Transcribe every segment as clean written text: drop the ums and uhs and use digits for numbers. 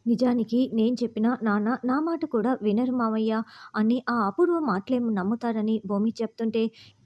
నిజానికి నేను చెప్పినా నాన్న నా మాట కూడా వినరు మావయ్య అని ఆ అపూర్వ మాటలేమో నమ్ముతారని భూమి చెప్తుంటే,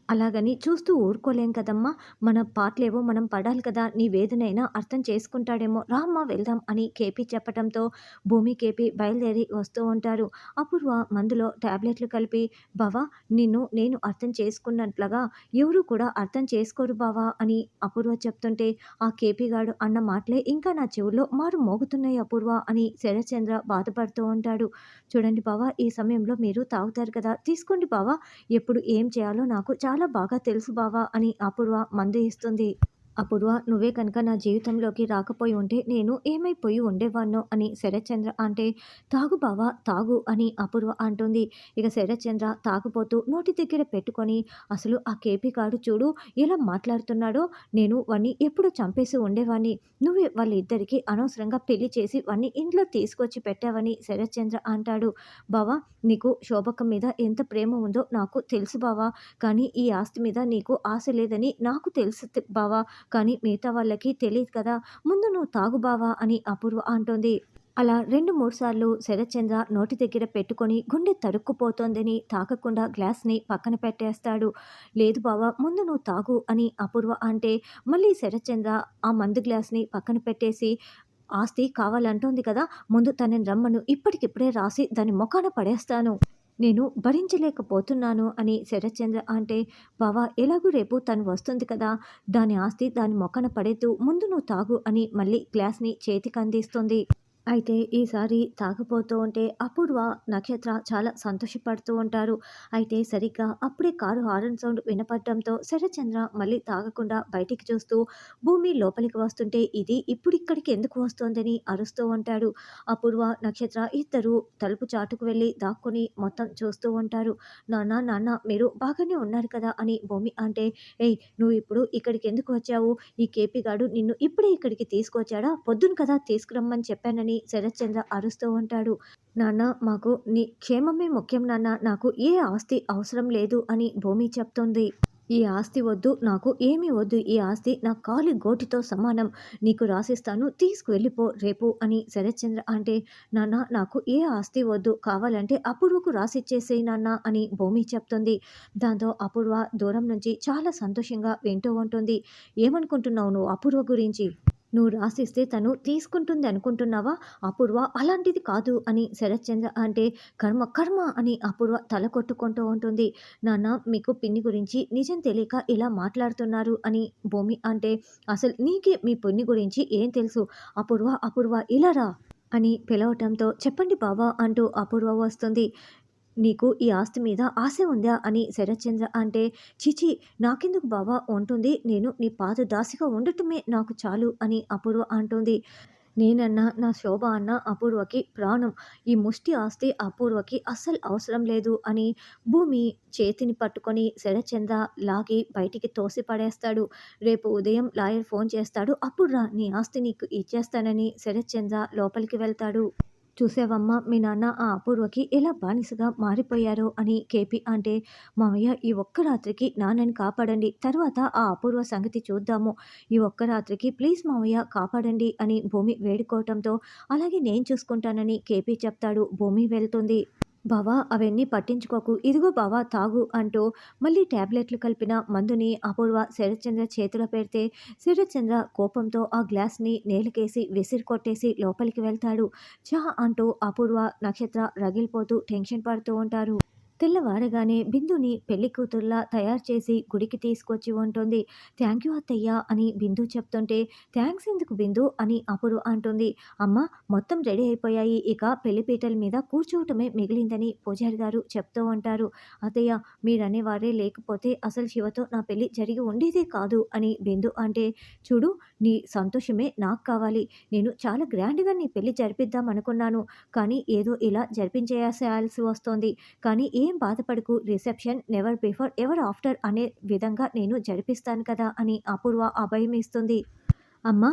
అలాగని చూస్తూ ఊరుకోలేం కదమ్మా! మన పాటలేవో మనం పడాలి కదా! నీ వేదనైనా అర్థం చేసుకుంటాడేమో రామ్మా వెళ్దాం అని కేపీ చెప్పటంతో భూమి, కేపీ బయలుదేరి వస్తూ ఉంటారు. అపూర్వ మందులో టాబ్లెట్లు కలిపి బావ నేను అర్థం చేసుకున్నట్లుగా ఎవరు కూడా అర్థం చేసుకోరు బావ అని అపూర్వ చెప్తుంటే, ఆ కేపీ గాడు అన్న మాటలే ఇంకా నా చెవుల్లో మారు మోగుతున్నాయి అపూర్వ అని శరత్చంద్ర బాధపడుతూ ఉంటాడు. చూడండి బావ ఈ సమయంలో మీరు తాగుతారు కదా! తీసుకోండి బావ ఎప్పుడు ఏం చేయాలో నాకు చాలా బాగా తెలుసు బావ అని అపూర్వ మందు ఇస్తుంది. అపూర్వ నువ్వే కనుక నా జీవితంలోకి రాకపోయి ఉంటే నేను ఏమైపోయి ఉండేవాడినో అని శరత్చంద్ర అంటే, తాగు బావ తాగు అని అపూర్వ అంటుంది. ఇక శరత్చంద్ర తాగుపోతూ నోటి దగ్గర పెట్టుకొని, అసలు ఆ కేపీ గాడు చూడు ఎలా మాట్లాడుతున్నాడో, నేను వాడిని ఎప్పుడో చంపేసి ఉండేవాడిని. నువ్వే వాళ్ళిద్దరికీ అనవసరంగా పెళ్లి చేసి వాడిని ఇంట్లో తీసుకొచ్చి పెట్టావని శరత్చంద్ర అంటాడు. బావ నీకు శోభక్క మీద ఎంత ప్రేమ ఉందో నాకు తెలుసు బావ. కానీ ఈ ఆస్తి మీద నీకు ఆశ లేదని నాకు తెలుసు బావ. కానీ మిగతా వాళ్ళకి తెలీదు కదా! ముందు నువ్వు తాగు బావ అని అపూర్వ అంటోంది. అలా 2, 3 సార్లు శరత్చంద్ర నోటి దగ్గర పెట్టుకొని గుండె తరుక్కుపోతోందని తాగకుండా గ్లాస్‌ని పక్కన పెట్టేస్తాడు. లేదు బావ ముందు నువ్వు తాగు అని అపూర్వ అంటే, మళ్ళీ శరత్చంద్ర ఆ మందు గ్లాస్‌ని పక్కన పెట్టేసి, ఆస్తి కావాలంటోంది కదా! ముందు తనని రమ్మను ఇప్పటికిప్పుడే రాసి దాని మొఖాన పడేస్తాను. నేను భరించలేకపోతున్నాను అని శరత్చంద్ర అంటే, బావ ఎలాగూ రేపు తను వస్తుంది కదా! దాని ఆస్తి దాని మొఖాన పడేద్దు. ముందు నువ్వు తాగు అని మళ్ళీ గ్లాస్‌ని చేతికందిస్తుంది. అయితే ఈసారి తాగబోతూ ఉంటే అపూర్వ, నక్షత్ర చాలా సంతోషపడుతూ ఉంటారు. అయితే సరిగ్గా అప్పుడే కారు హారన్ సౌండ్ వినపడడంతో శరత్చంద్ర మళ్ళీ తాగకుండా బయటికి చూస్తూ భూమి లోపలికి వస్తుంటే ఇది ఇప్పుడిక్కడికి ఎందుకు వస్తోందని అరుస్తూ ఉంటాడు. అపూర్వ, నక్షత్ర ఇద్దరూ తలుపు చాటుకు వెళ్ళి దాక్కుని మొత్తం చూస్తూ ఉంటారు. నాన్న నాన్న మీరు బాగానే ఉన్నారు కదా అని భూమి అంటే, ఏయ్ నువ్వు ఇప్పుడు ఇక్కడికి ఎందుకు వచ్చావు? ఈ కేపీ గాడు నిన్ను ఇప్పుడే ఇక్కడికి తీసుకొచ్చాడా? పొద్దున కదా తీసుకురమ్మని చెప్పానని శరత్చంద్ర అరుస్తూ ఉంటాడు. నాన్న మాకు నీ క్షేమమే ముఖ్యం నాన్న. నాకు ఏ ఆస్తి అవసరం లేదు అని భూమి చెప్తోంది. ఈ ఆస్తి వద్దు. నాకు ఏమీ వద్దు. ఈ ఆస్తి నా కాలి గోటితో సమానం. నీకు రాసిస్తాను. తీసుకువెళ్ళిపో రేపు అని శరత్చంద్ర అంటే, నాన్న నాకు ఏ ఆస్తి వద్దు. కావాలంటే అపూర్వకు రాసిచ్చేసేయి నాన్న అని భూమి చెప్తుంది. దాంతో అపూర్వ దూరం నుంచి చాలా సంతోషంగా వింటూ ఉంటుంది. ఏమనుకుంటున్నావు నువ్వు అపూర్వ గురించి? నువ్వు రాసిస్తే తను తీసుకుంటుంది అనుకుంటున్నావా? అపూర్వ అలాంటిది కాదు అని శరత్చంద్ర అంటే, కర్మ కర్మ అని అపూర్వ తల కొట్టుకుంటూ ఉంటుంది. నాన్న మీకు పిన్ని గురించి నిజం తెలియక ఇలా మాట్లాడుతున్నారు అని భూమి అంటే, అసలు నీకే మీ పిన్ని గురించి ఏం తెలుసు? అపూర్వ అపూర్వ ఇలా రా అని పిలవటంతో, చెప్పండి బావ అంటూ అపూర్వ వస్తుంది. నీకు ఈ ఆస్తి మీద ఆశ ఉందా అని శరత్చంద్ర అంటే, చిచి నాకెందుకు బావ ఉంటుంది. నేను నీ పాదదాసిగా ఉండటమే నాకు చాలు అని అపూర్వ అంటుంది. నేనన్నా నా శోభ అన్న అపూర్వకి ప్రాణం. ఈ ముష్టి ఆస్తి అపూర్వకి అస్సలు అవసరం లేదు అని భూమి చేతిని పట్టుకొని శరత్చంద్ర లాగి బయటికి తోసి పడేస్తాడు. రేపు ఉదయం లాయర్ ఫోన్ చేస్తాడు. అప్పుడు రా నీ ఆస్తి నీకు ఇచ్చేస్తానని శరత్చంద్ర లోపలికి వెళ్తాడు. చూసావమ్మా మీ నాన్న ఆ అపూర్వకి ఎలా బానిసగా మారిపోయారో అని కేపీ అంటే, మావయ్య ఈ ఒక్క రాత్రికి నాన్నని కాపాడండి. తర్వాత ఆ అపూర్వ సంగతి చూద్దాము. ఈ ఒక్క రాత్రికి ప్లీజ్ మావయ్య కాపాడండి అని భూమి వేడుకోవటంతో, అలాగే నేను చూసుకుంటానని కేపీ చెప్తాడు. భూమి వెళ్తుంది. బావా అవన్నీ పట్టించుకోకు. ఇదిగో బావా తాగు అంటూ మళ్ళీ టాబ్లెట్లు కలిపిన మందుని అపూర్వ శరత్చంద్ర చేతిలో పెడితే, శరత్చంద్ర కోపంతో ఆ గ్లాస్‌ని నేలకేసి విసిరి కొట్టేసి లోపలికి వెళ్తాడు. ఛ అంటూ అపూర్వ, నక్షత్ర రగిలిపోతూ టెన్షన్ పడుతూ ఉంటారు. తెల్లవారగానే బిందుని పెళ్లి కూతురులా తయారు చేసి గుడికి తీసుకొచ్చి ఉంటుంది. థ్యాంక్ యూ అత్తయ్య అని బిందు చెప్తుంటే, థ్యాంక్స్ ఎందుకు బిందు అని అపూర్వ అంటుంది. అమ్మ మొత్తం రెడీ అయిపోయాయి. ఇక పెళ్లిపీటల మీద కూర్చోవటమే మిగిలిందని పూజారి గారు చెప్తూ ఉంటారు. అత్తయ్య మీరనేవారే లేకపోతే అసలు శివతో నా పెళ్లి జరిగి ఉండేదే కాదు అని బిందు అంటే, చూడు నీ సంతోషమే నాకు కావాలి. నేను చాలా గ్రాండ్‌గా నీ పెళ్లి జరిపిద్దాం అనుకున్నాను. కానీ ఏదో ఇలా జరిపించేసేయాల్సి వస్తోంది. కానీ ఏం బాధపడకు reception never before ever after అనే విధంగా నేను జరిపిస్తాను కదా అని అపూర్వ అభయం ఇస్తుంది. అమ్మ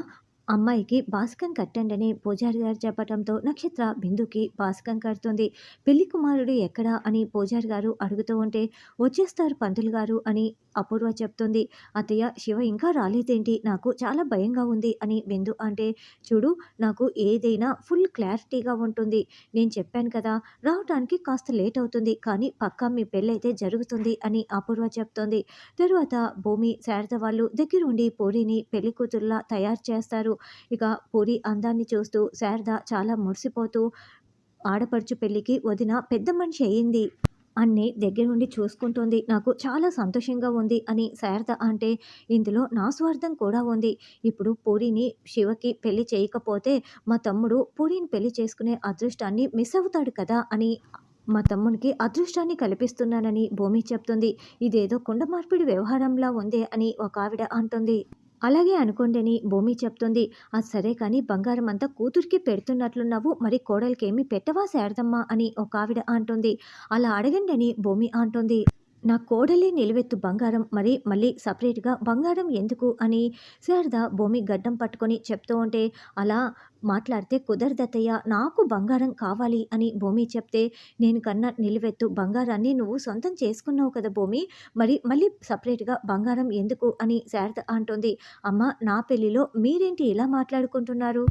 అమ్మాయికి బాసికం కట్టండని పూజారి గారు చెప్పటంతో నక్షత్ర బిందుకి బాసికం కడుతుంది. పెళ్లి కుమారుడు ఎక్కడా అని పూజారి గారు అడుగుతూ ఉంటే వచ్చేస్తారు పంతులు గారు అని అపూర్వ చెప్తుంది. అత్తయ్య శివ ఇంకా రాలేదేంటి? నాకు చాలా భయంగా ఉంది అని బిందు అంటే చూడు నాకు ఏదైనా ఫుల్ క్లారిటీగా ఉంటుంది. నేను చెప్పాను కదా రావటానికి కాస్త లేట్ అవుతుంది కానీ పక్కా మీ పెళ్ళైతే జరుగుతుంది అని అపూర్వ చెప్తోంది. తరువాత భూమి శారద వాళ్ళు దగ్గరుండి పూరిని పెళ్లి కూతురులా తయారు చేస్తారు. ఇక పూరి అందాన్ని చూస్తూ శారద చాలా మురిసిపోతూ ఆడపడుచు పెళ్ళికి వదిన పెద్ద మనిషి అయింది అన్ని దగ్గరుండి చూసుకుంటోంది. నాకు చాలా సంతోషంగా ఉంది అని శారద అంటే ఇందులో నా స్వార్థం కూడా ఉంది. ఇప్పుడు పూరిని శివకి పెళ్లి చేయకపోతే మా తమ్ముడు పూరిని పెళ్లి చేసుకునే అదృష్టాన్ని మిస్ అవుతాడు కదా అని మా తమ్మునికి అదృష్టాన్ని కల్పిస్తున్నానని భూమి చెప్తుంది. ఇదేదో కుండ మార్పిడి వ్యవహారంలా ఉందే అని ఒక ఆవిడ అంటుంది. అలాగే అనుకోండని భూమి చెప్తుంది. అది సరే కానీ బంగారం అంతా కూతురికి పెడుతున్నట్లున్నావు మరి కోడలికేమి పెట్టవా శారదమ్మ అని ఒక ఆవిడ అంటుంది. అలా అడగండని భూమి అంటుంది. నా కోడలే నిలువెత్తు బంగారం మరి మళ్ళీ సపరేట్‌గా బంగారం ఎందుకు అని శారద భూమి గడ్డం పట్టుకొని చెప్తూ ఉంటే అలా మాట్లాడితే కుదరదత్తయ్య నాకు బంగారం కావాలి అని భూమి చెప్తే నేను కన్న నిలువెత్తు బంగారాన్ని నువ్వు సొంతం చేసుకున్నావు కదా భూమి మరి మళ్ళీ సపరేట్‌గా బంగారం ఎందుకు అని శారద అంటుంది. అమ్మ నా పెళ్ళిలో మీరేంటి ఇలా మాట్లాడుకుంటున్నారు?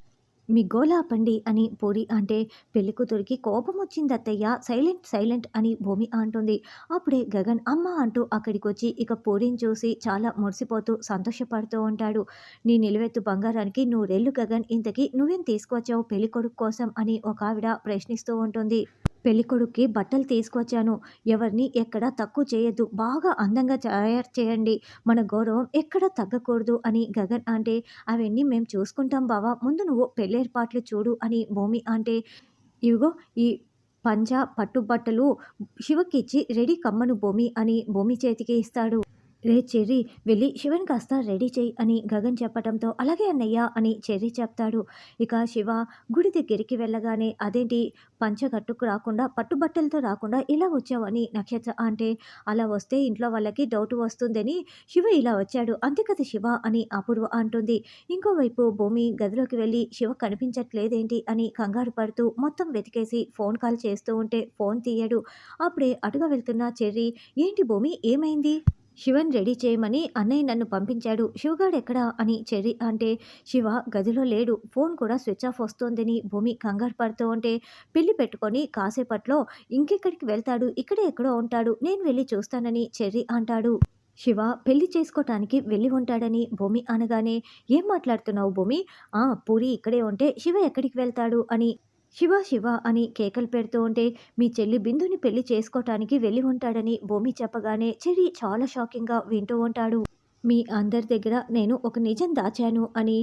మీ గోల ఆపండి అని పూరి అంటే పెళ్ళికూతురికి కోపం వచ్చింది అత్తయ్య సైలెంట్ సైలెంట్ అని భూమి అంటుంది. అప్పుడే గగన్ అమ్మ అంటూ అక్కడికొచ్చి ఇక పూరిని చూసి చాలా మురిసిపోతూ సంతోషపడుతూ ఉంటాడు. నీ నిలువెత్తు బంగారానికి నూరెళ్ళు గగన్ ఇంతకీ నువ్వేం తీసుకొచ్చావు పెళ్ళికొడుకు కోసం అని ఒక ఆవిడ ప్రశ్నిస్తూ ఉంటుంది. పెళ్ళికొడుక్కి బట్టలు తీసుకొచ్చాను. ఎవరిని ఎక్కడ తక్కువ చేయొద్దు. బాగా అందంగా తయారు చేయండి. మన గౌరవం ఎక్కడ తగ్గకూడదు అని గగన్ అంటే, అవన్నీ మేము చూసుకుంటాం బావ. ముందు నువ్వు పెళ్ళేర్పాట్లు చూడు అని భూమి అంటే, ఇవిగో ఈ పంచ, పట్టు బట్టలు శివకిచ్చి రెడీ కమ్మను భూమి అని భూమి చేతికి ఇస్తాడు. రే చెర్రీ వెళ్ళి శివని కాస్త రెడీ చెయ్యి అని గగన్ చెప్పటంతో అలాగే అన్నయ్య అని చెర్రీ చెప్తాడు. ఇక శివ గుడి దగ్గరికి వెళ్ళగానే అదేంటి పంచ కట్టుకు రాకుండా పట్టుబట్టలతో రాకుండా ఇలా వచ్చావని నక్షత్ర అంటే అలా వస్తే ఇంట్లో వాళ్ళకి డౌట్ వస్తుందని శివ ఇలా వచ్చాడు అంతే కదా శివ అని అపూర్వ అంటుంది. ఇంకోవైపు భూమి గదిలోకి వెళ్ళి శివ కనిపించట్లేదేంటి అని కంగారు పడుతూ మొత్తం వెతికేసి ఫోన్ కాల్ చేస్తూ ఉంటే ఫోన్ తీయడు. అప్పుడే అటుగా వెళ్తున్న చెర్రీ ఏంటి భూమి ఏమైంది? శివన్ రెడీ చేయమని అన్నయ్య నన్ను పంపించాడు. శివగాడెక్కడా అని చెర్రీ అంటే శివ గదిలో లేడు. ఫోన్ కూడా స్విచ్ ఆఫ్ వస్తోందని భూమి కంగారు పడుతూ ఉంటే పెళ్లి పెట్టుకొని కాసేపట్లో ఇంకెక్కడికి వెళ్తాడు ఇక్కడే ఎక్కడో ఉంటాడు నేను వెళ్ళి చూస్తానని చెర్రీ అంటాడు. శివ పెళ్లి చేసుకోటానికి వెళ్ళి ఉంటాడని భూమి అనగానే ఏం మాట్లాడుతున్నావు భూమి? పూరి ఇక్కడే ఉంటే శివ ఎక్కడికి వెళ్తాడు అని శివ శివ అని కేకలు పెడుతూ ఉంటే మీ చెల్లి బిందుని పెళ్లి చేసుకోటానికి వెళ్ళి ఉంటాడని భూమి చెప్పగానే చెర్రీ చాలా షాకింగ్గా వింటూ ఉంటాడు. మీ అందరి దగ్గర నేను ఒక నిజం దాచాను అని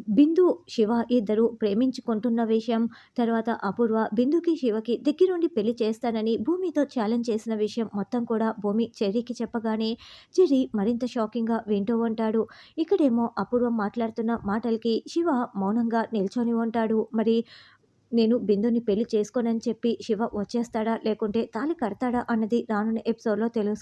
బిందు శివ ఇద్దరు ప్రేమించుకుంటున్న విషయం తర్వాత అపూర్వ బిందుకి శివకి దగ్గరుండి పెళ్లి చేస్తానని భూమితో ఛాలెంజ్ చేసిన విషయం మొత్తం కూడా భూమి చెర్రీకి చెప్పగానే చెర్రీ మరింత షాకింగ్గా వింటూ ఉంటాడు. ఇక్కడేమో అపూర్వ మాట్లాడుతున్న మాటలకి శివ మౌనంగా నిల్చొని ఉంటాడు. మరి నేను బిందుని పెళ్లి చేసుకోనని చెప్పి శివ వచ్చేస్తాడా లేకుంటే తాళి కడతాడా అన్నది రానున్న ఎపిసోడ్‌లో తెలుసుకుందాం.